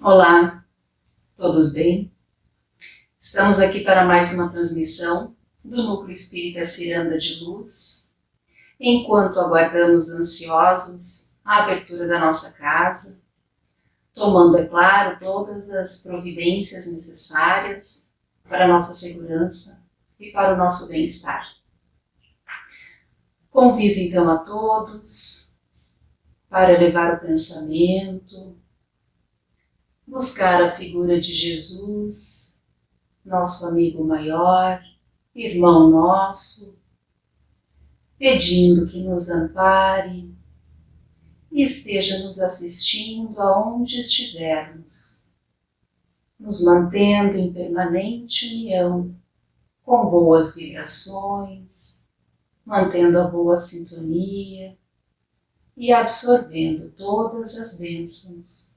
Olá, todos bem? Estamos aqui para mais uma transmissão do Núcleo Espírita Ciranda de Luz, enquanto aguardamos ansiosos a abertura da nossa casa, tomando, é claro, todas as providências necessárias para a nossa segurança e para o nosso bem-estar. Convido então a todos para elevar o pensamento, buscar a figura de Jesus, nosso amigo maior, irmão nosso, pedindo que nos ampare e esteja nos assistindo aonde estivermos, nos mantendo em permanente união, com boas vibrações, mantendo a boa sintonia e absorvendo todas as bênçãos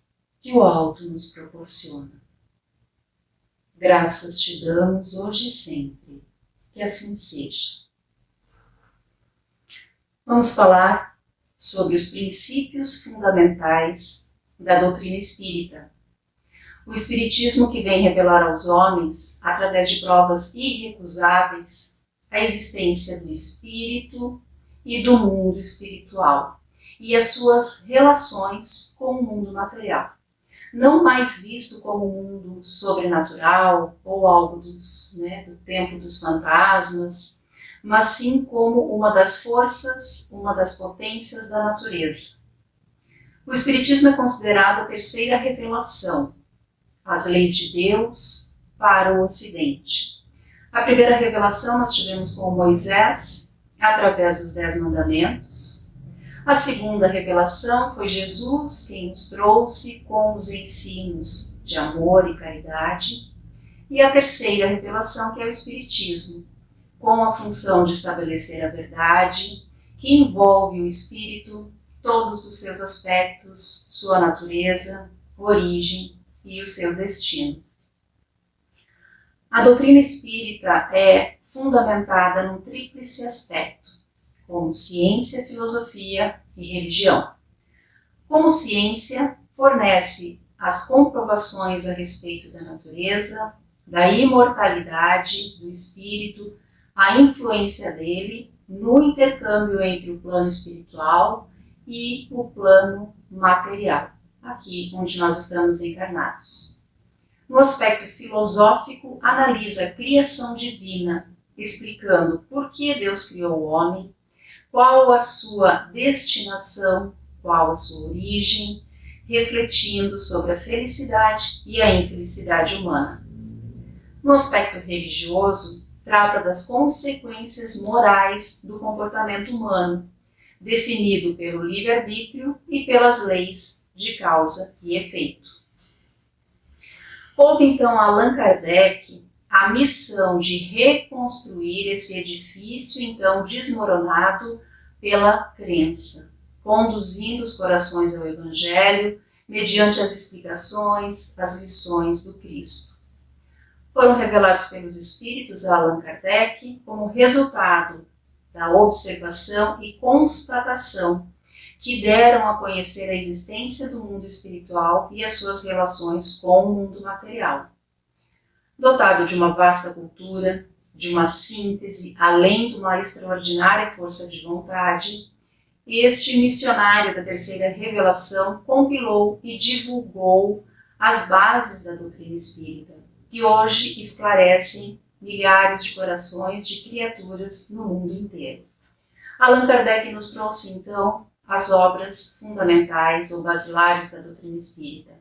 que o alto nos proporciona. Graças te damos hoje e sempre, que assim seja. Vamos falar sobre os princípios fundamentais da doutrina espírita. O espiritismo que vem revelar aos homens, através de provas irrecusáveis, a existência do espírito e do mundo espiritual e as suas relações com o mundo material. Não mais visto como um mundo sobrenatural ou algo do tempo dos fantasmas, mas sim como uma das forças, uma das potências da natureza. O Espiritismo é considerado a terceira revelação, as leis de Deus para o Ocidente. A primeira revelação nós tivemos com Moisés, através dos 10 mandamentos. A segunda revelação foi Jesus quem nos trouxe com os ensinos de amor e caridade. E a terceira revelação, que é o Espiritismo, com a função de estabelecer a verdade, que envolve o espírito, todos os seus aspectos, sua natureza, origem e o seu destino. A doutrina espírita é fundamentada num tríplice aspecto, como ciência, filosofia e religião. Como ciência, fornece as comprovações a respeito da natureza, da imortalidade do espírito, a influência dele no intercâmbio entre o plano espiritual e o plano material, aqui onde nós estamos encarnados. No aspecto filosófico, analisa a criação divina, explicando por que Deus criou o homem, qual a sua destinação, qual a sua origem, refletindo sobre a felicidade e a infelicidade humana. No aspecto religioso, trata das consequências morais do comportamento humano, definido pelo livre-arbítrio e pelas leis de causa e efeito. Coube então a Allan Kardec a missão de reconstruir esse edifício então desmoronado pela crença, conduzindo os corações ao Evangelho mediante as explicações, as lições do Cristo. Foram revelados pelos Espíritos a Allan Kardec como resultado da observação e constatação que deram a conhecer a existência do mundo espiritual e as suas relações com o mundo material. Dotado de uma vasta cultura, de uma síntese, além de uma extraordinária força de vontade, este missionário da terceira revelação compilou e divulgou as bases da doutrina espírita, que hoje esclarecem milhares de corações de criaturas no mundo inteiro. Allan Kardec nos trouxe, então, as obras fundamentais ou basilares da doutrina espírita.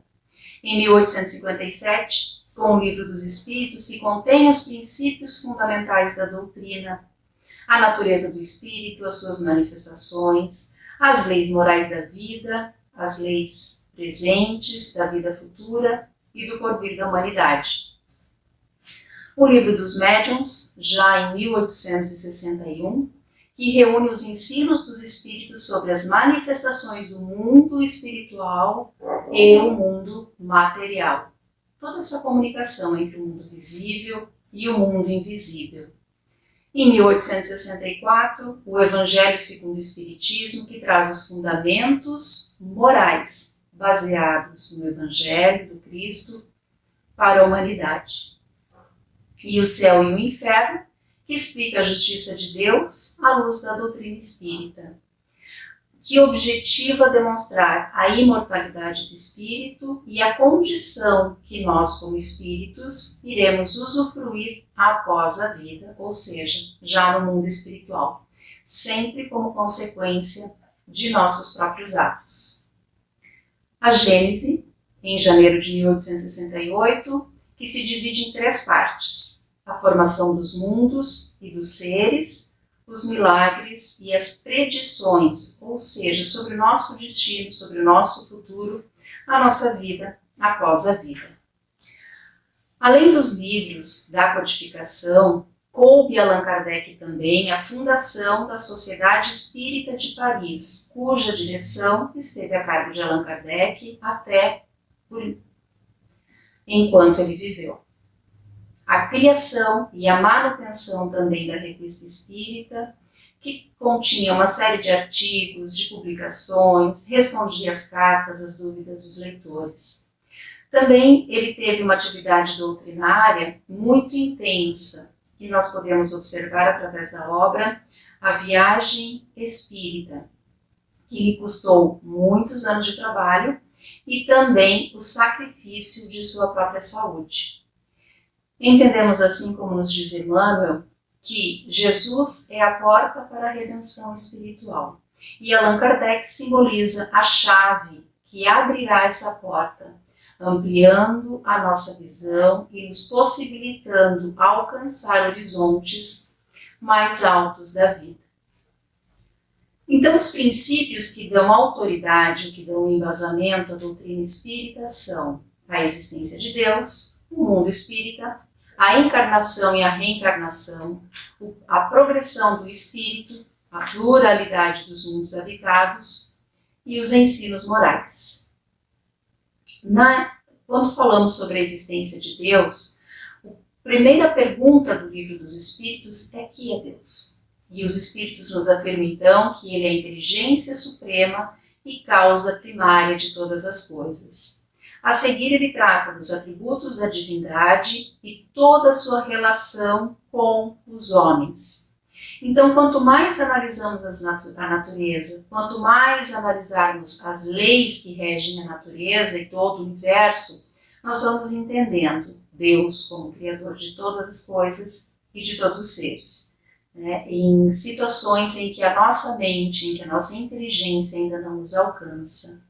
Em 1857, com o Livro dos Espíritos, que contém os princípios fundamentais da doutrina, a natureza do espírito, as suas manifestações, as leis morais da vida, as leis presentes, da vida futura e do porvir da humanidade. O Livro dos Médiuns, já em 1861, que reúne os ensinos dos espíritos sobre as manifestações do mundo espiritual e o mundo material. Toda essa comunicação entre o mundo visível e o mundo invisível. Em 1864, o Evangelho segundo o Espiritismo, que traz os fundamentos morais baseados no Evangelho do Cristo para a humanidade. E o céu e o inferno, que explica a justiça de Deus à luz da doutrina espírita, que objetiva demonstrar a imortalidade do espírito e a condição que nós, como espíritos, iremos usufruir após a vida, ou seja, já no mundo espiritual, sempre como consequência de nossos próprios atos. A Gênese, em janeiro de 1868, que se divide em 3 partes: a formação dos mundos e dos seres, os milagres e as predições, ou seja, sobre o nosso destino, sobre o nosso futuro, a nossa vida após a vida. Além dos livros da codificação, coube a Allan Kardec também a fundação da Sociedade Espírita de Paris, cuja direção esteve a cargo de Allan Kardec até enquanto ele viveu. A criação e a manutenção também da Revista Espírita, que continha uma série de artigos, de publicações, respondia às cartas, às dúvidas dos leitores. Também ele teve uma atividade doutrinária muito intensa, que nós podemos observar através da obra A Viagem Espírita, que lhe custou muitos anos de trabalho e também o sacrifício de sua própria saúde. Entendemos assim, como nos diz Emmanuel, que Jesus é a porta para a redenção espiritual. E Allan Kardec simboliza a chave que abrirá essa porta, ampliando a nossa visão e nos possibilitando alcançar horizontes mais altos da vida. Então, os princípios que dão autoridade, que dão embasamento à doutrina espírita são a existência de Deus, o mundo espírita, a encarnação e a reencarnação, a progressão do espírito, a pluralidade dos mundos habitados e os ensinos morais. Quando falamos sobre a existência de Deus, a primeira pergunta do Livro dos Espíritos é: que é Deus? E os Espíritos nos afirmam então que ele é a inteligência suprema e causa primária de todas as coisas. A seguir, ele trata dos atributos da divindade e toda a sua relação com os homens. Então, quanto mais analisamos a natureza, quanto mais analisarmos as leis que regem a natureza e todo o universo, nós vamos entendendo Deus como Criador de todas as coisas e de todos os seres. Em situações em que a nossa mente, em que a nossa inteligência ainda não nos alcança.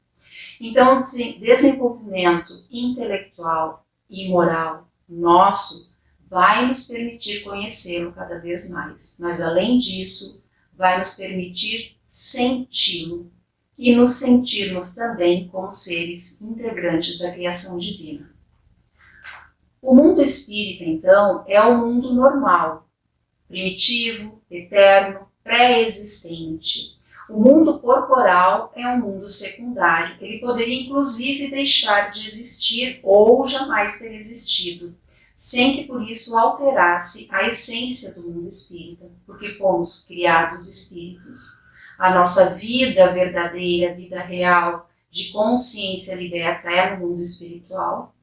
Então, o desenvolvimento intelectual e moral nosso vai nos permitir conhecê-lo cada vez mais. Mas, além disso, vai nos permitir senti-lo e nos sentirmos também como seres integrantes da criação divina. O mundo espírita, então, é o mundo normal, primitivo, eterno, pré-existente. O mundo corporal é um mundo secundário. Ele poderia, inclusive, deixar de existir ou jamais ter existido, sem que por isso alterasse a essência do mundo espírita, porque fomos criados espíritos. A nossa vida verdadeira, vida real, de consciência liberta é no mundo espiritual.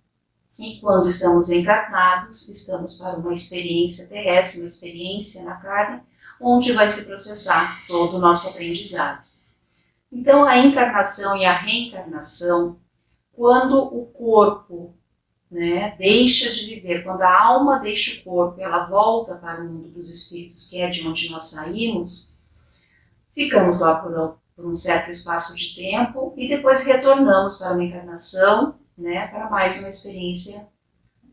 E quando estamos encarnados, estamos para uma experiência terrestre, uma experiência na carne, onde vai se processar todo o nosso aprendizado. Então, a encarnação e a reencarnação, quando o corpo deixa de viver, quando a alma deixa o corpo, ela volta para o mundo dos espíritos, que é de onde nós saímos, ficamos lá por um certo espaço de tempo e depois retornamos para uma encarnação, para mais uma experiência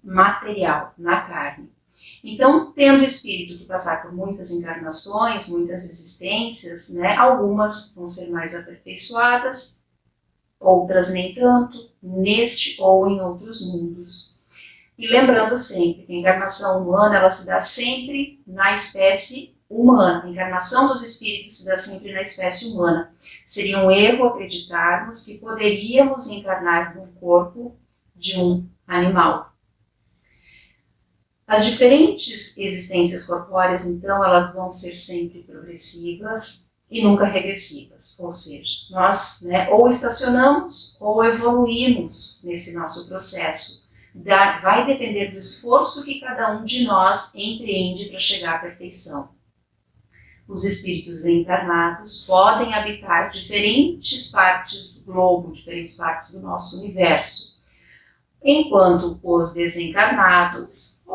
material, na carne. Então, tendo o espírito que passar por muitas encarnações, muitas existências, algumas vão ser mais aperfeiçoadas, outras nem tanto, neste ou em outros mundos. E lembrando sempre que a encarnação humana, ela se dá sempre na espécie humana. A encarnação dos espíritos se dá sempre na espécie humana. Seria um erro acreditarmos que poderíamos encarnar no corpo de um animal. As diferentes existências corpóreas, então, elas vão ser sempre progressivas, e nunca regressivas, ou seja, nós ou estacionamos ou evoluímos nesse nosso processo. Vai depender do esforço que cada um de nós empreende para chegar à perfeição. Os espíritos encarnados podem habitar diferentes partes do globo, diferentes partes do nosso universo, enquanto os desencarnados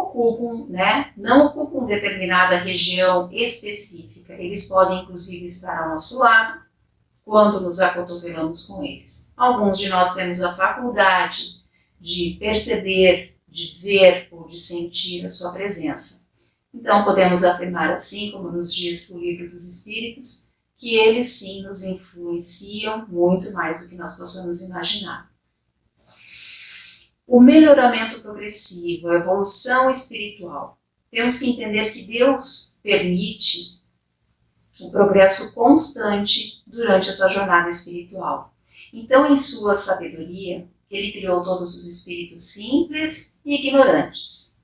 não ocupam determinada região específica. Eles podem, inclusive, estar ao nosso lado quando nos acotovelamos com eles. Alguns de nós temos a faculdade de perceber, de ver ou de sentir a sua presença. Então, podemos afirmar, assim como nos diz o Livro dos Espíritos, que eles sim nos influenciam muito mais do que nós possamos imaginar. O melhoramento progressivo, a evolução espiritual. Temos que entender que Deus permite o progresso constante durante essa jornada espiritual. Então, em sua sabedoria, Ele criou todos os espíritos simples e ignorantes.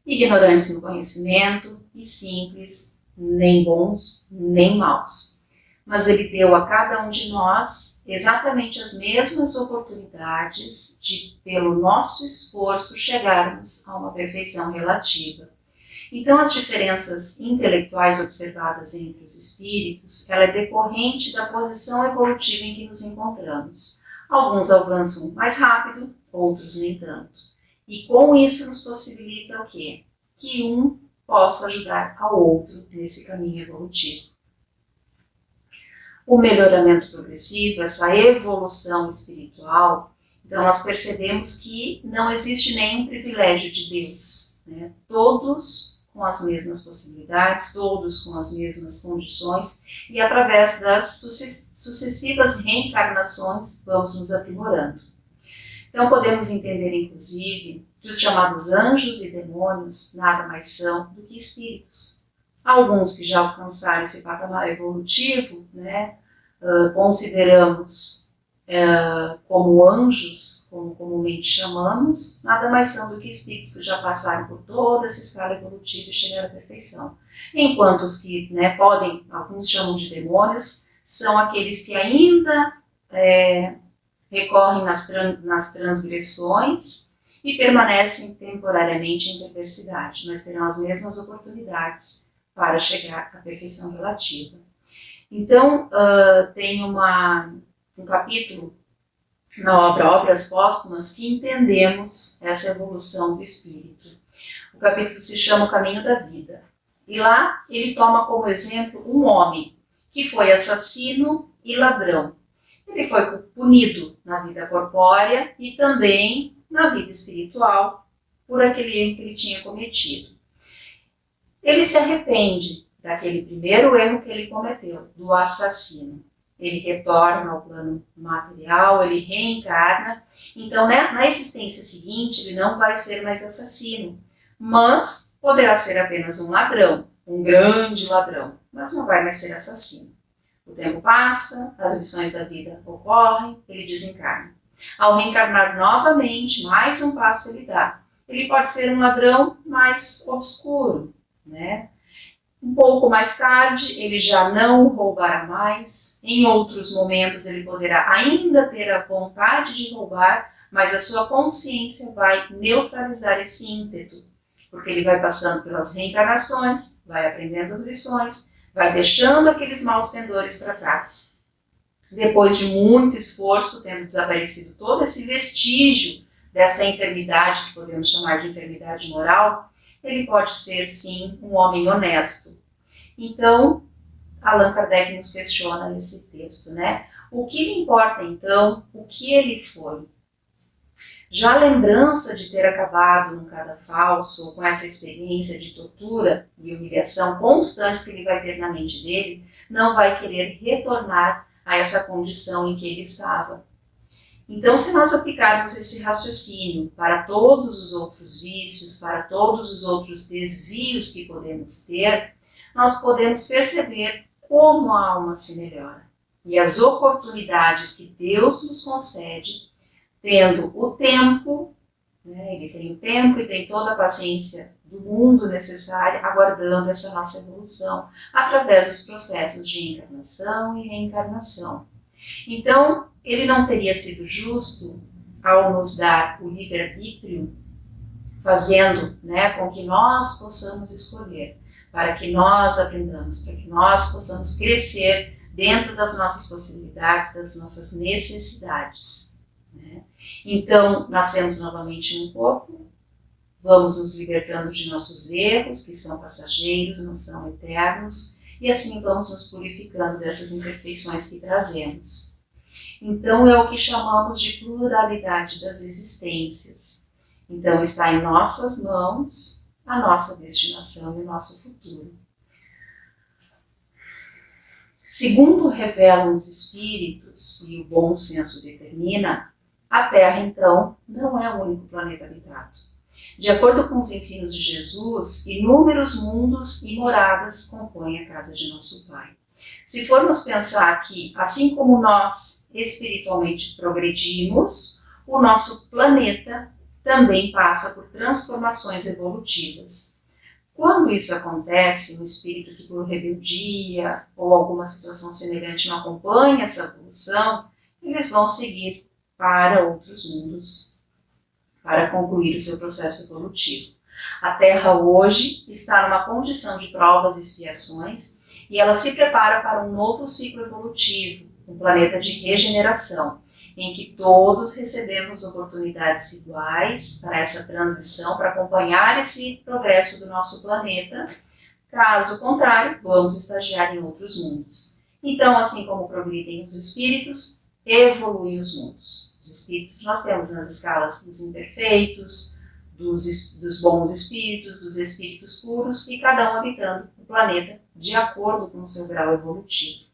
Ignorantes no conhecimento e simples, nem bons, nem maus. Mas Ele deu a cada um de nós exatamente as mesmas oportunidades de, pelo nosso esforço, chegarmos a uma perfeição relativa. Então, as diferenças intelectuais observadas entre os espíritos, ela é decorrente da posição evolutiva em que nos encontramos. Alguns avançam mais rápido, outros nem tanto. E com isso nos possibilita o quê? Que um possa ajudar ao outro nesse caminho evolutivo. O melhoramento progressivo, essa evolução espiritual, então nós percebemos que não existe nenhum privilégio de Deus, né? Todos com as mesmas possibilidades, todos com as mesmas condições, e através das sucessivas reencarnações vamos nos aprimorando. Então podemos entender, inclusive, que os chamados anjos e demônios nada mais são do que espíritos. Alguns que já alcançaram esse patamar evolutivo, consideramos como anjos, como comumente chamamos, nada mais são do que espíritos que já passaram por toda essa escala evolutiva e chegaram à perfeição. Enquanto os que alguns chamam de demônios, são aqueles que ainda recorrem nas transgressões e permanecem temporariamente em perversidade, mas terão as mesmas oportunidades para chegar à perfeição relativa. Então, tem um capítulo na obra Obras Póstumas que entendemos essa evolução do espírito. O capítulo se chama O Caminho da Vida. E lá ele toma como exemplo um homem que foi assassino e ladrão. Ele foi punido na vida corpórea e também na vida espiritual por aquele erro que ele tinha cometido. Ele se arrepende daquele primeiro erro que ele cometeu, do assassino. Ele retorna ao plano material, ele reencarna. Então, na existência seguinte, ele não vai ser mais assassino, mas poderá ser apenas um ladrão, um grande ladrão, mas não vai mais ser assassino. O tempo passa, as lições da vida ocorrem, ele desencarna. Ao reencarnar novamente, mais um passo ele dá. Ele pode ser um ladrão mais obscuro, Um pouco mais tarde, ele já não roubará mais. Em outros momentos, ele poderá ainda ter a vontade de roubar, mas a sua consciência vai neutralizar esse ímpeto, porque ele vai passando pelas reencarnações, vai aprendendo as lições, vai deixando aqueles maus pendores para trás. Depois de muito esforço, tendo desaparecido todo esse vestígio dessa enfermidade, que podemos chamar de enfermidade moral, ele pode ser, sim, um homem honesto. Então, Allan Kardec nos questiona nesse texto, O que lhe importa, então, o que ele foi? Já a lembrança de ter acabado num cadafalso, ou com essa experiência de tortura e humilhação constantes que ele vai ter na mente dele, não vai querer retornar a essa condição em que ele estava. Então, se nós aplicarmos esse raciocínio para todos os outros vícios, para todos os outros desvios que podemos ter, nós podemos perceber como a alma se melhora. E as oportunidades que Deus nos concede, tendo o tempo, ele tem o tempo e tem toda a paciência do mundo necessária, aguardando essa nossa evolução através dos processos de encarnação e reencarnação. Então, ele não teria sido justo ao nos dar o livre-arbítrio, fazendo, com que nós possamos escolher, para que nós aprendamos, para que nós possamos crescer dentro das nossas possibilidades, das nossas necessidades. Então, nascemos novamente num corpo, vamos nos libertando de nossos erros, que são passageiros, não são eternos, e assim vamos nos purificando dessas imperfeições que trazemos. Então, é o que chamamos de pluralidade das existências. Então, está em nossas mãos a nossa destinação e o nosso futuro. Segundo revelam os espíritos e o bom senso determina, a Terra, então, não é o único planeta habitado. De acordo com os ensinos de Jesus, inúmeros mundos e moradas compõem a casa de nosso Pai. Se formos pensar que, assim como nós espiritualmente progredimos, o nosso planeta também passa por transformações evolutivas. Quando isso acontece, um espírito que por rebeldia ou alguma situação semelhante não acompanha essa evolução, eles vão seguir para outros mundos, para concluir o seu processo evolutivo. A Terra hoje está numa condição de provas e expiações e ela se prepara para um novo ciclo evolutivo, um planeta de regeneração, em que todos recebemos oportunidades iguais para essa transição, para acompanhar esse progresso do nosso planeta. Caso contrário, vamos estagiar em outros mundos. Então, assim como progridem os espíritos, evoluem os mundos. Os espíritos nós temos nas escalas dos imperfeitos, dos bons espíritos, dos espíritos puros, e cada um habitando o planeta de acordo com o seu grau evolutivo.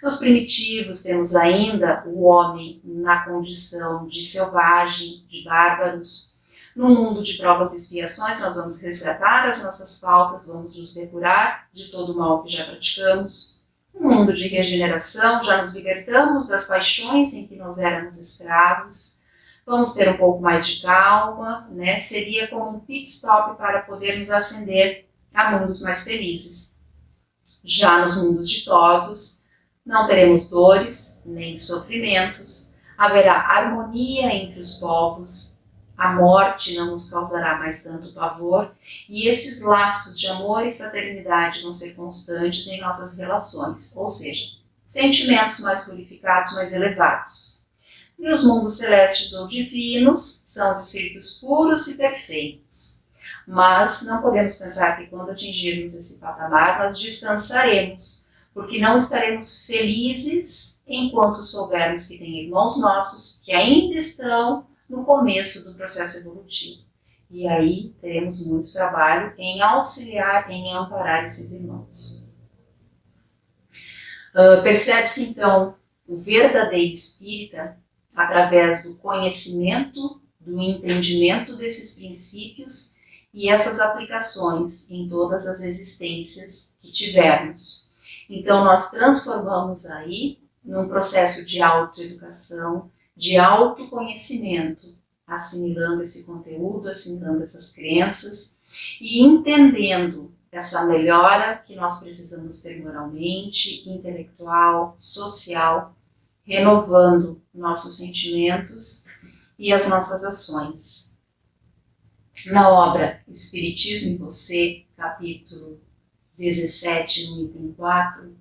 Nos primitivos temos ainda o homem na condição de selvagem, de bárbaros. No mundo de provas e expiações nós vamos resgatar as nossas faltas, vamos nos depurar de todo o mal que já praticamos. No mundo de regeneração já nos libertamos das paixões em que nós éramos escravos. Vamos ter um pouco mais de calma, Seria como um pit stop para podermos ascender a mundos mais felizes. Já nos mundos ditosos, não teremos dores, nem sofrimentos, haverá harmonia entre os povos, a morte não nos causará mais tanto pavor, e esses laços de amor e fraternidade vão ser constantes em nossas relações, ou seja, sentimentos mais purificados, mais elevados. E os mundos celestes ou divinos são os espíritos puros e perfeitos. Mas não podemos pensar que quando atingirmos esse patamar, nós descansaremos, porque não estaremos felizes enquanto soubermos que tem irmãos nossos que ainda estão no começo do processo evolutivo. E aí teremos muito trabalho em auxiliar, em amparar esses irmãos. Percebe-se então o verdadeiro espírita através do conhecimento, do entendimento desses princípios e essas aplicações em todas as existências que tivermos. Então nós transformamos aí num processo de autoeducação, de autoconhecimento, assimilando esse conteúdo, assimilando essas crenças e entendendo essa melhora que nós precisamos ter moralmente, intelectual, social, renovando nossos sentimentos e as nossas ações. Na obra Espiritismo em Você, capítulo 17, no item 4,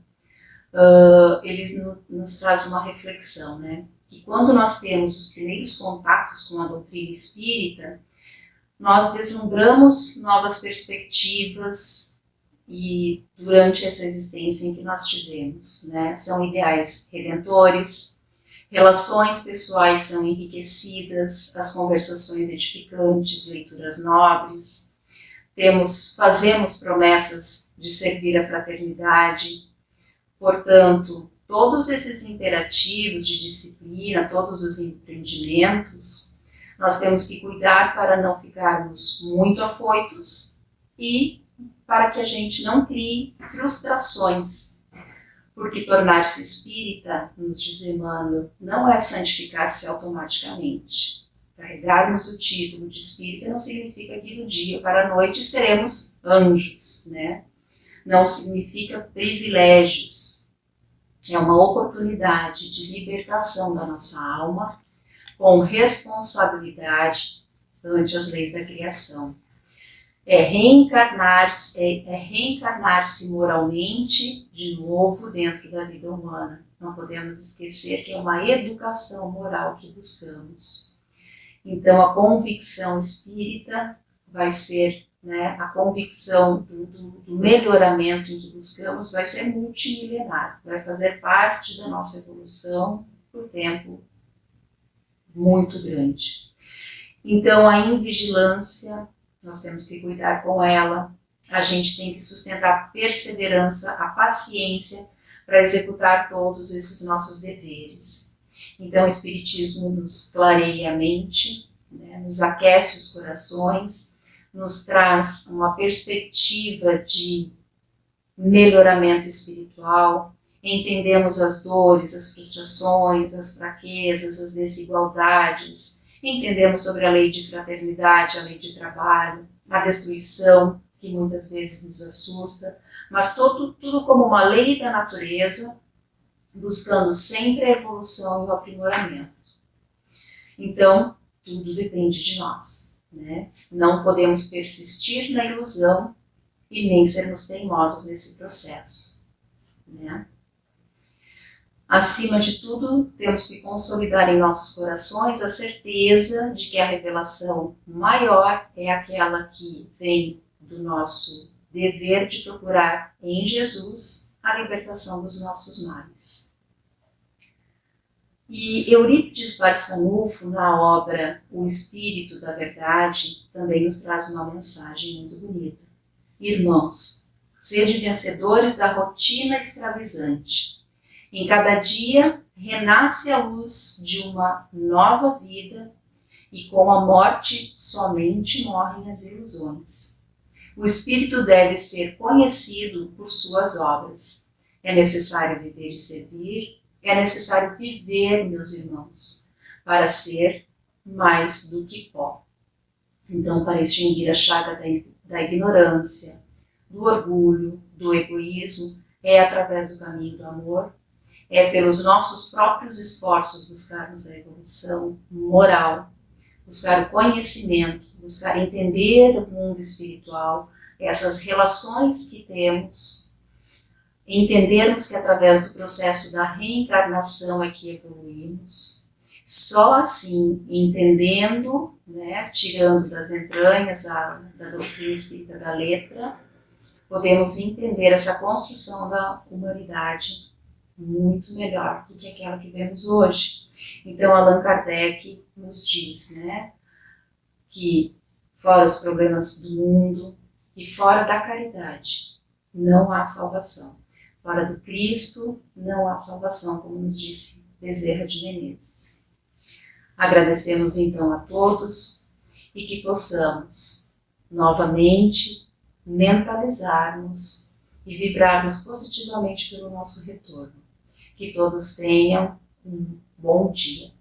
eles nos trazem uma reflexão, que quando nós temos os primeiros contatos com a doutrina espírita, nós deslumbramos novas perspectivas e durante essa existência em que nós tivemos, são ideais redentores, relações pessoais são enriquecidas, as conversações edificantes, leituras nobres, fazemos promessas de servir a fraternidade. Portanto, todos esses imperativos de disciplina, todos os empreendimentos, nós temos que cuidar para não ficarmos muito afoitos e para que a gente não crie frustrações. Porque tornar-se espírita, nos diz Emmanuel, não é santificar-se automaticamente. Carregarmos o título de espírita não significa que do dia para a noite seremos anjos, né? Não significa privilégios. É uma oportunidade de libertação da nossa alma com responsabilidade ante as leis da criação. É reencarnar-se moralmente de novo dentro da vida humana. Não podemos esquecer que é uma educação moral que buscamos. Então, a convicção espírita vai ser, né, a convicção do melhoramento em que buscamos vai ser multimilenar, vai fazer parte da nossa evolução por tempo muito grande. Então, a invigilância, nós temos que cuidar com ela, a gente tem que sustentar a perseverança, a paciência para executar todos esses nossos deveres. Então, o Espiritismo nos clareia a mente, né, nos aquece os corações, nos traz uma perspectiva de melhoramento espiritual, entendemos as dores, as frustrações, as fraquezas, as desigualdades, entendemos sobre a lei de fraternidade, a lei de trabalho, a destruição, que muitas vezes nos assusta, mas tudo como uma lei da natureza, buscando sempre a evolução e o aprimoramento. Então, tudo depende de nós, né? Não podemos persistir na ilusão e nem sermos teimosos nesse processo, né? Acima de tudo, temos que consolidar em nossos corações a certeza de que a revelação maior é aquela que vem do nosso dever de procurar em Jesus a libertação dos nossos males. E Eurípides Barçanufo, na obra O Espírito da Verdade, também nos traz uma mensagem muito bonita. Irmãos, sede vencedores da rotina escravizante. Em cada dia renasce a luz de uma nova vida e com a morte somente morrem as ilusões. O Espírito deve ser conhecido por suas obras. É necessário viver e servir, é necessário viver, meus irmãos, para ser mais do que pó. Então, para extinguir a chaga da ignorância, do orgulho, do egoísmo, é através do caminho do amor, é pelos nossos próprios esforços buscarmos a evolução moral, buscar o conhecimento, buscar entender o mundo espiritual, essas relações que temos, entendermos que através do processo da reencarnação é que evoluímos. Só assim, entendendo, né, tirando das entranhas da doutrina espírita da letra, podemos entender essa construção da humanidade muito melhor do que aquela que vemos hoje. Então, Allan Kardec nos diz, né, que fora os problemas do mundo e fora da caridade não há salvação. Fora do Cristo não há salvação, como nos disse Bezerra de Menezes. Agradecemos então a todos e que possamos novamente mentalizarmos e vibrarmos positivamente pelo nosso retorno. Que todos tenham um bom dia.